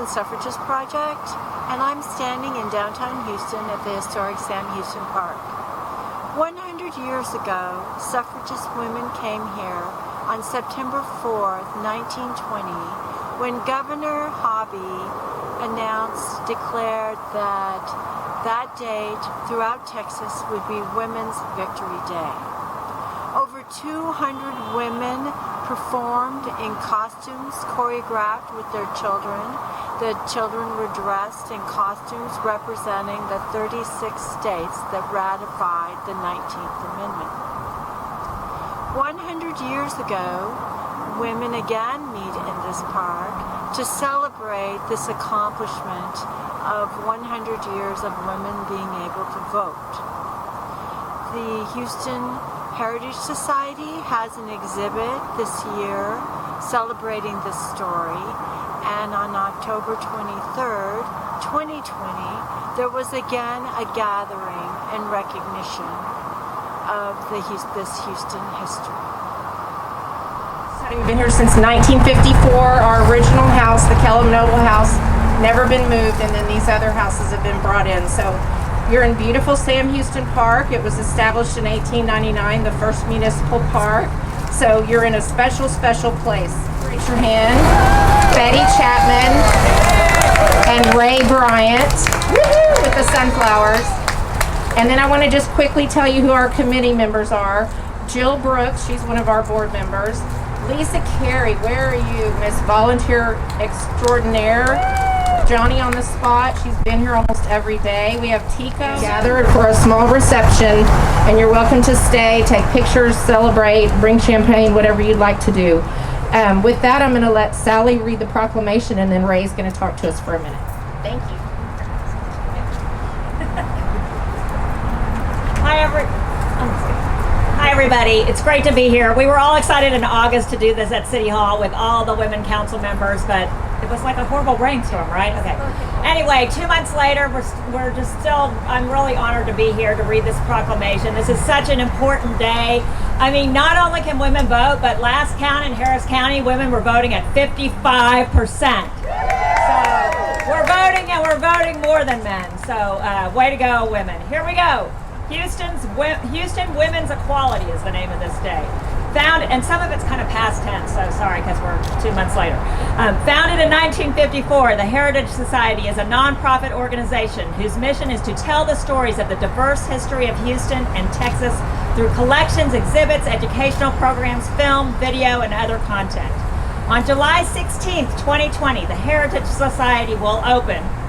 Houston Suffragists Project, and I'm standing in downtown Houston at the historic Sam Houston Park. 100 years ago, suffragist women came here on September 4th, 1920, when Governor Hobby declared that that date throughout Texas would be Women's Victory Day. Over 200 women performed in costumes choreographed with their children. The children were dressed in costumes representing the 36 states that ratified the 19th Amendment. 100 years ago, women again meet in this park to celebrate this accomplishment of 100 years of women being able to vote. The Houston Heritage Society has an exhibit this year celebrating this story, and on October 23rd, 2020, there was again a gathering in recognition of this Houston history. We've been here since 1954. Our original house, the Kellum Noble House, never been moved, and then these other houses have been brought in. So you're in beautiful Sam Houston Park. It was established in 1899, the first municipal park. So you're in a special, special place. Raise your hand. Betty Chapman and Rae Bryant with the sunflowers. And then I want to just quickly tell you who our committee members are. Jill Brooks, she's one of our board members. Lisa Carey, where are you? Miss Volunteer Extraordinaire. Johnny on the spot, she's been here almost every day. We have Tika gathered for a small reception, and you're welcome to stay, take pictures, celebrate, bring champagne, whatever you'd like to do. With that, I'm going to let Sally read the proclamation, and then Ray's going to talk to us for a minute. Thank you. Hi everybody, it's great to be here. We were all excited in August to do this at City Hall with all the women council members, but it was like a horrible brainstorm, right? Okay. Anyway, 2 months later, we're just still, I'm really honored to be here to read this proclamation. This is such an important day. I mean, not only can women vote, but last count in Harris County, women were voting at 55%. So we're voting, and we're voting more than men. So way to go, women. Here we go. Houston Women's Equality is the name of this day. Founded, and some of it's kind of past tense, so sorry because we're 2 months later. Founded in 1954, the Heritage Society is a nonprofit organization whose mission is to tell the stories of the diverse history of Houston and Texas through collections, exhibits, educational programs, film, video, and other content. On July 16th, 2020, the Heritage Society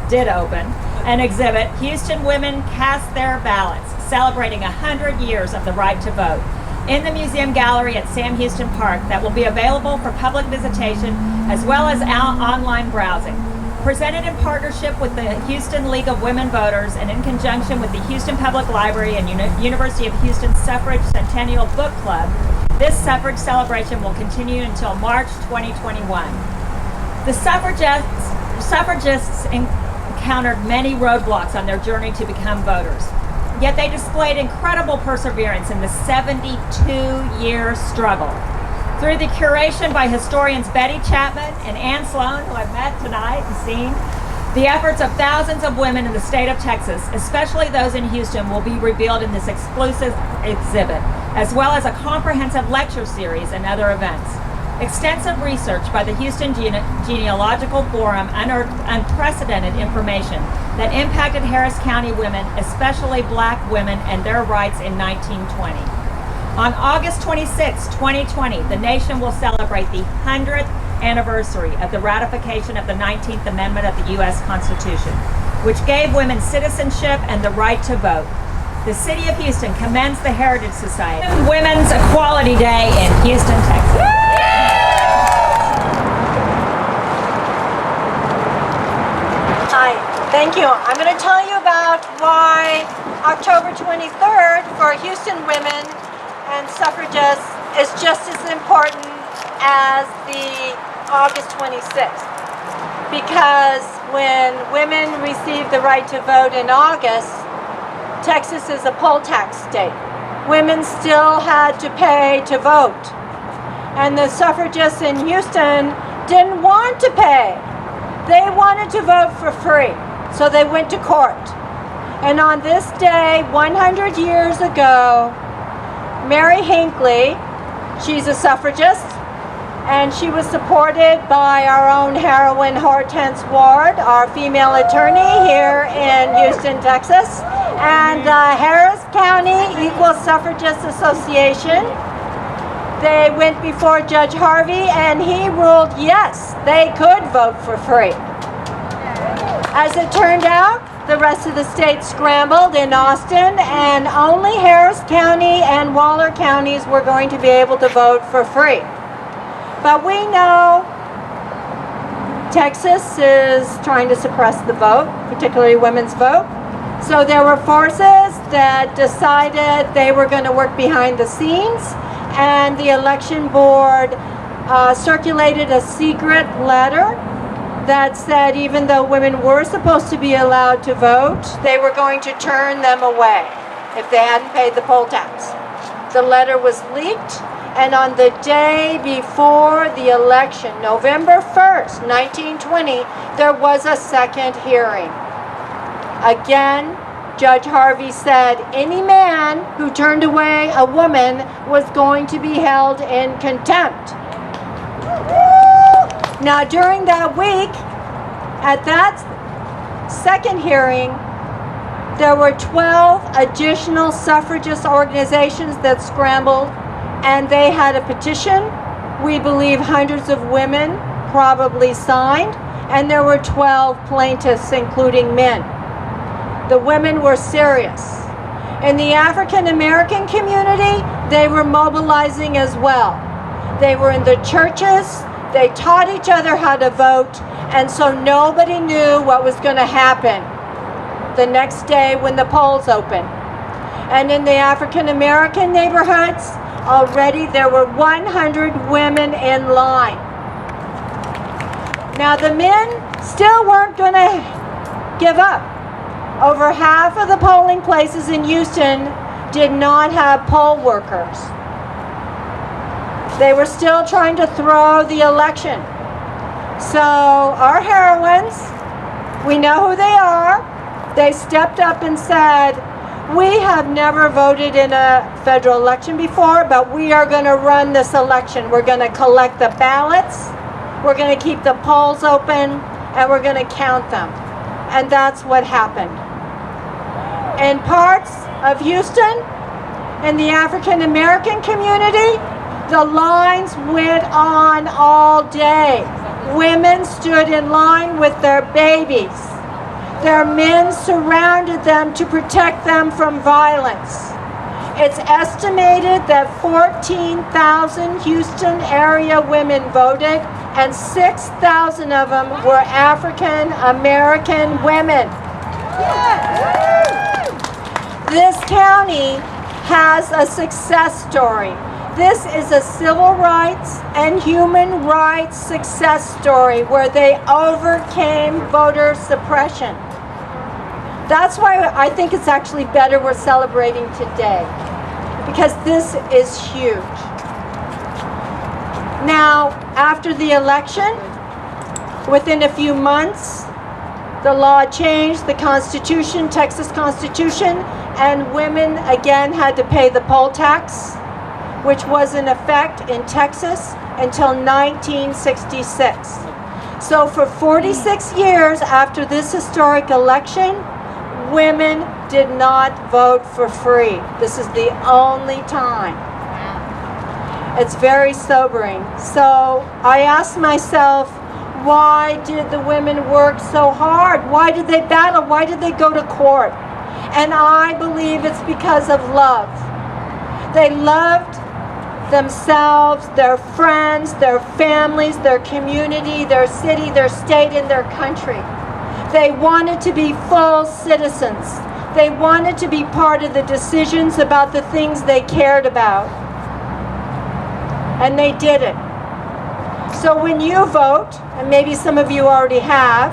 did open an exhibit, Houston Women Cast Their Ballots, celebrating 100 years of the right to vote, in the museum gallery at Sam Houston Park that will be available for public visitation as well as online browsing. Presented in partnership with the Houston League of Women Voters and in conjunction with the Houston Public Library and University of Houston Suffrage Centennial Book Club, this suffrage celebration will continue until March 2021. The suffragists encountered many roadblocks on their journey to become voters. Yet they displayed incredible perseverance in the 72-year struggle. Through the curation by historians Betty Chapman and Ann Sloan, who I've met tonight and seen, the efforts of thousands of women in the state of Texas, especially those in Houston, will be revealed in this exclusive exhibit, as well as a comprehensive lecture series and other events. Extensive research by the Houston Genealogical Forum unearthed unprecedented information that impacted Harris County women, especially black women, and their rights in 1920. On August 26, 2020, the nation will celebrate the 100th anniversary of the ratification of the 19th Amendment of the U.S. Constitution, which gave women citizenship and the right to vote. The City of Houston commends the Heritage Society Women's Equality Day in Houston, Texas. Hi, thank you. I'm going to tell you about why October 23rd for Houston women and suffragists is just as important as the August 26th. Because when women received the right to vote in August, Texas is a poll tax state. Women still had to pay to vote. And the suffragists in Houston didn't want to pay. They wanted to vote for free, so they went to court. And on this day, 100 years ago, Mary Hinckley, she's a suffragist, and she was supported by our own heroine Hortense Ward, our female attorney here in Houston, Texas, and Harris County Equal Suffragist Association. They went before Judge Harvey, and he ruled yes, they could vote for free. As it turned out, the rest of the state scrambled in Austin, and only Harris County and Waller counties were going to be able to vote for free. But we know Texas is trying to suppress the vote, particularly women's vote. So there were forces that decided they were going to work behind the scenes, and the election board circulated a secret letter that said even though women were supposed to be allowed to vote, they were going to turn them away if they hadn't paid the poll tax. The letter was leaked, and on the day before the election, November 1st, 1920, there was a second hearing. Again, Judge Harvey said any man who turned away a woman was going to be held in contempt. Now, during that week, at that second hearing, there were 12 additional suffragist organizations that scrambled, and they had a petition. We believe hundreds of women probably signed, and there were 12 plaintiffs, including men. The women were serious. In the African American community, they were mobilizing as well. They were in the churches, they taught each other how to vote, and so nobody knew what was going to happen the next day when the polls opened. And in the African American neighborhoods, already there were 100 women in line. Now the men still weren't going to give up. Over half of the polling places in Houston did not have poll workers. They were still trying to throw the election. So our heroines, we know who they are, they stepped up and said, we have never voted in a federal election before, but we are going to run this election. We're going to collect the ballots, we're going to keep the polls open, and we're going to count them. And that's what happened. In parts of Houston, in the African American community, the lines went on all day. Women stood in line with their babies. Their men surrounded them to protect them from violence. It's estimated that 14,000 Houston area women voted, and 6,000 of them were African American women. This county has a success story. This is a civil rights and human rights success story where they overcame voter suppression. That's why I think it's actually better we're celebrating today, because this is huge. Now, after the election, within a few months, the law changed, the Constitution, Texas Constitution, and women again had to pay the poll tax, which was in effect in Texas until 1966. So for 46 years after this historic election, women did not vote for free. This is the only time. It's very sobering. So I asked myself, why did the women work so hard? Why did they battle? Why did they go to court? And I believe it's because of love. They loved themselves, their friends, their families, their community, their city, their state, and their country. They wanted to be full citizens. They wanted to be part of the decisions about the things they cared about. And they did it. So when you vote, and maybe some of you already have,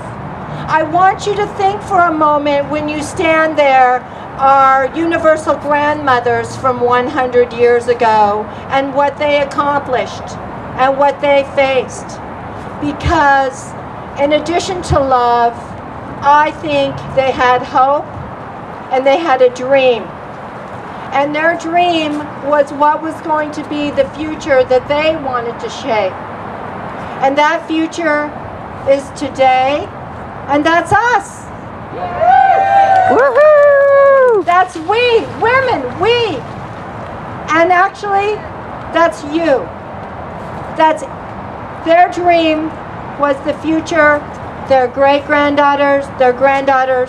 I want you to think for a moment when you stand there, our universal grandmothers from 100 years ago, and what they accomplished and what they faced. Because in addition to love, I think they had hope and they had a dream. And their dream was what was going to be the future that they wanted to shape. And that future is today, and that's us. Woohoo! That's we, women, we. And actually, that's you. That's their dream was the future, their great-granddaughters, their granddaughters,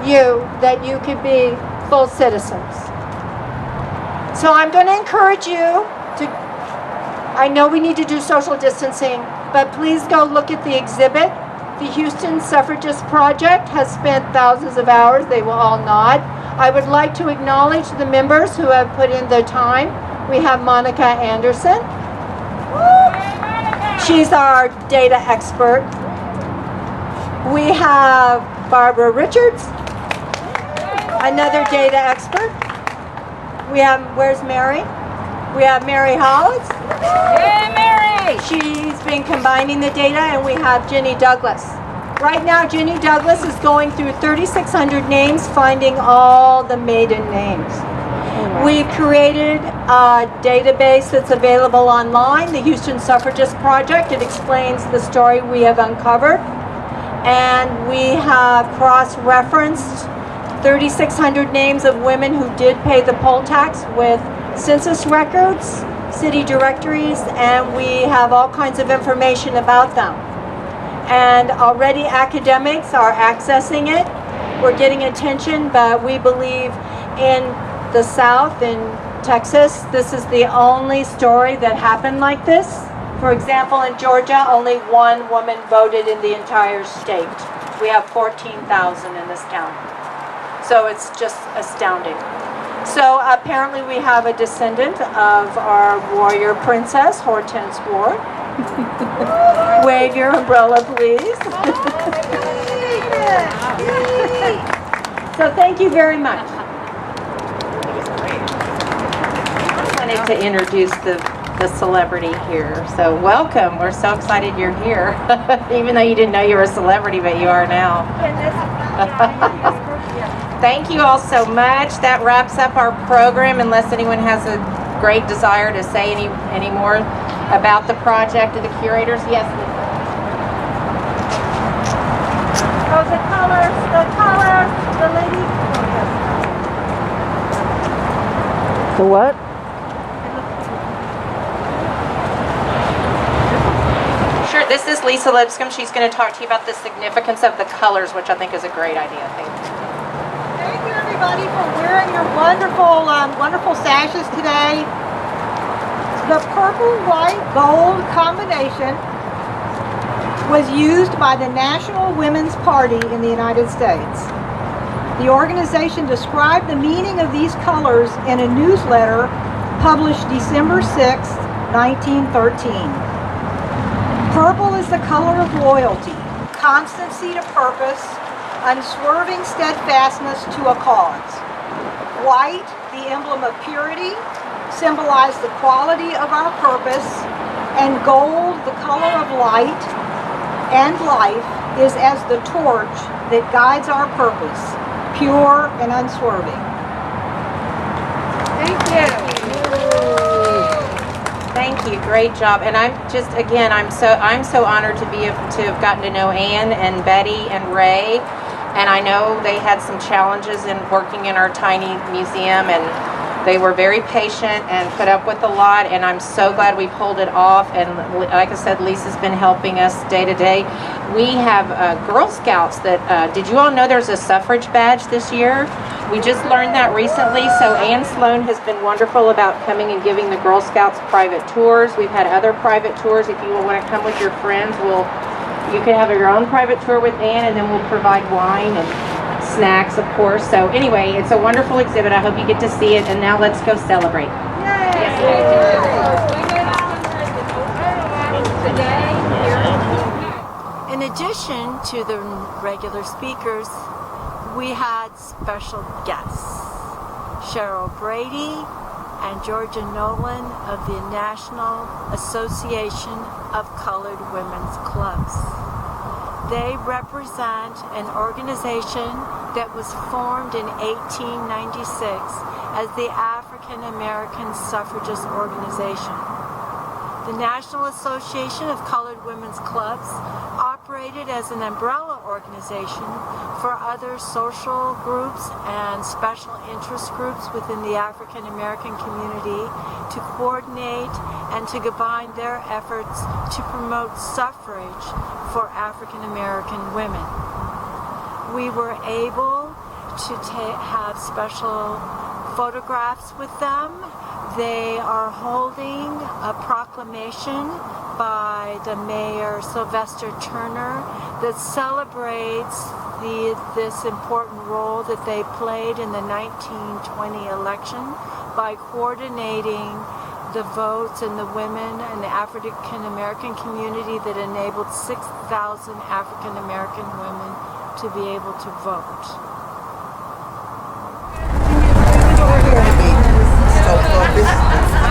you, that you could be full citizens. So I'm going to encourage you to, I know we need to do social distancing, but please go look at the exhibit. The Houston Suffragists Project has spent thousands of hours. They will all nod. I would like to acknowledge the members who have put in their time. We have Monica Anderson. She's our data expert. We have Barbara Richards, another data expert. We have, where's Mary? We have Mary Hollis. Hey, Mary! She's been combining the data, and we have Jenny Douglas. Right now, Jenny Douglas is going through 3,600 names, finding all the maiden names. We've created a database that's available online, the Houston Suffragists Project. It explains the story we have uncovered. And we have cross-referenced 3,600 names of women who did pay the poll tax with census records, city directories, and we have all kinds of information about them. And already academics are accessing it. We're getting attention, but we believe in the South, in Texas, this is the only story that happened like this. For example, in Georgia, only one woman voted in the entire state. We have 14,000 in this town. So it's just astounding. So apparently we have a descendant of our warrior princess, Hortense Ward. Wave your umbrella, please. So thank you very much. I wanted to introduce the celebrity here. So welcome. We're so excited you're here. Even though you didn't know you were a celebrity, but you are now. Thank you all so much. That wraps up our program, unless anyone has a great desire to say any more about the project or the curators. Yes, Lisa. Oh, the colors, the lady. The what? Sure, this is Lisa Lipscomb. She's going to talk to you about the significance of the colors, which I think is a great idea. Thank you. Thank you, everybody, for wearing your wonderful, wonderful sashes today. The purple, white, gold combination was used by the National Women's Party in the United States. The organization described the meaning of these colors in a newsletter published December 6, 1913. Purple is the color of loyalty, constancy to purpose, unswerving steadfastness to a cause. White, the emblem of purity, symbolized the quality of our purpose, and gold, the color of light and life, is as the torch that guides our purpose, pure and unswerving. Thank you. Thank you. Great job. And I'm just, again, I'm so honored to have gotten to know Ann and Betty and Rae. And I know they had some challenges in working in our tiny museum, and they were very patient and put up with a lot, and I'm so glad we pulled it off. And like I said, Lisa's been helping us day to day. We have Girl Scouts that, did you all know there's a suffrage badge this year? We just learned that recently. So Ann Sloan has been wonderful about coming and giving the Girl Scouts private tours. We've had other private tours. If you want to come with your friends, you can have your own private tour with Ann, and then we'll provide wine and snacks, of course. So anyway, it's a wonderful exhibit. I hope you get to see it. And now let's go celebrate. In addition to the regular speakers, we had special guests. Cheryl Brady and Georgia Nolan of the National Association of Colored Women's Clubs. They represent an organization that was formed in 1896 as the African American Suffragists Organization. The National Association of Colored Women's Clubs operated as an umbrella organization for other social groups and special interest groups within the African American community to coordinate and to combine their efforts to promote suffrage for African American women. We were able to have special photographs with them. They are holding a proclamation by the Mayor Sylvester Turner that celebrates this important role that they played in the 1920 election by coordinating the votes and the women and the African American community that enabled 6,000 African American women to be able to vote. I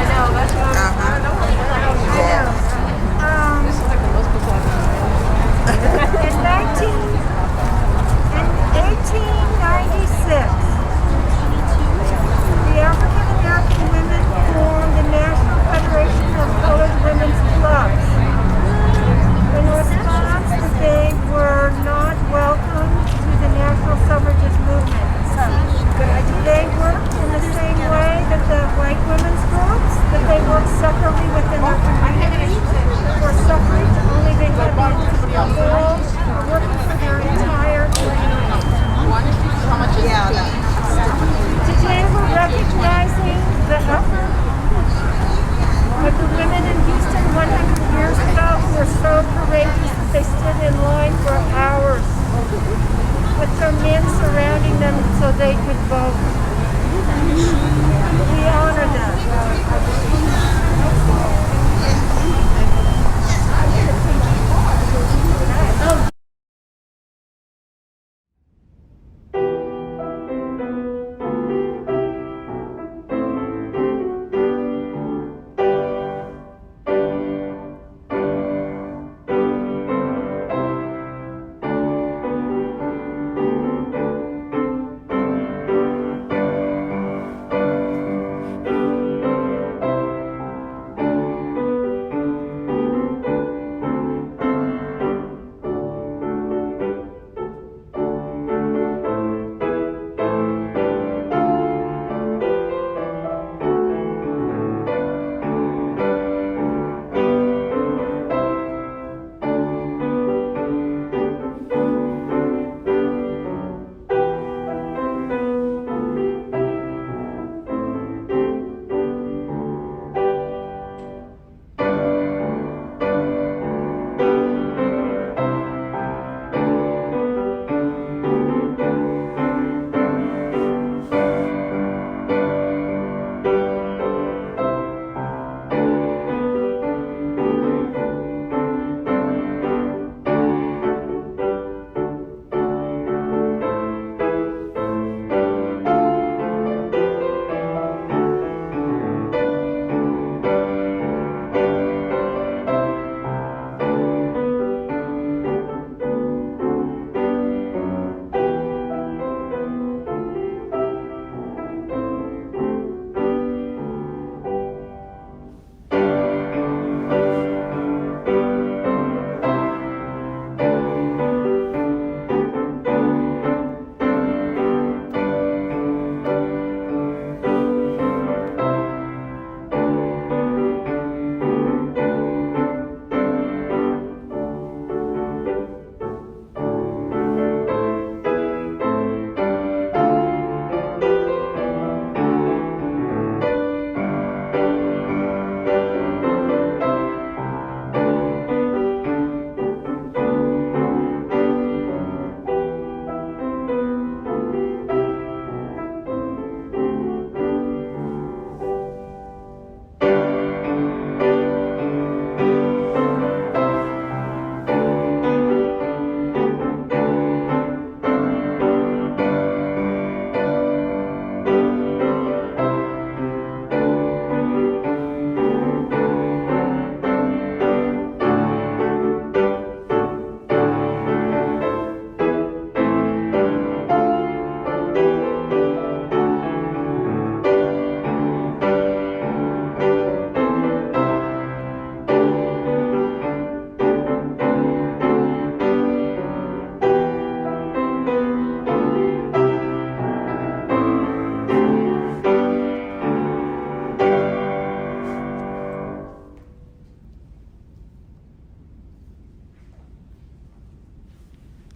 know, that's what I know. This is like the most bizarre thing. In 1896, the African American women formed the National Federation of Colored Women's Clubs.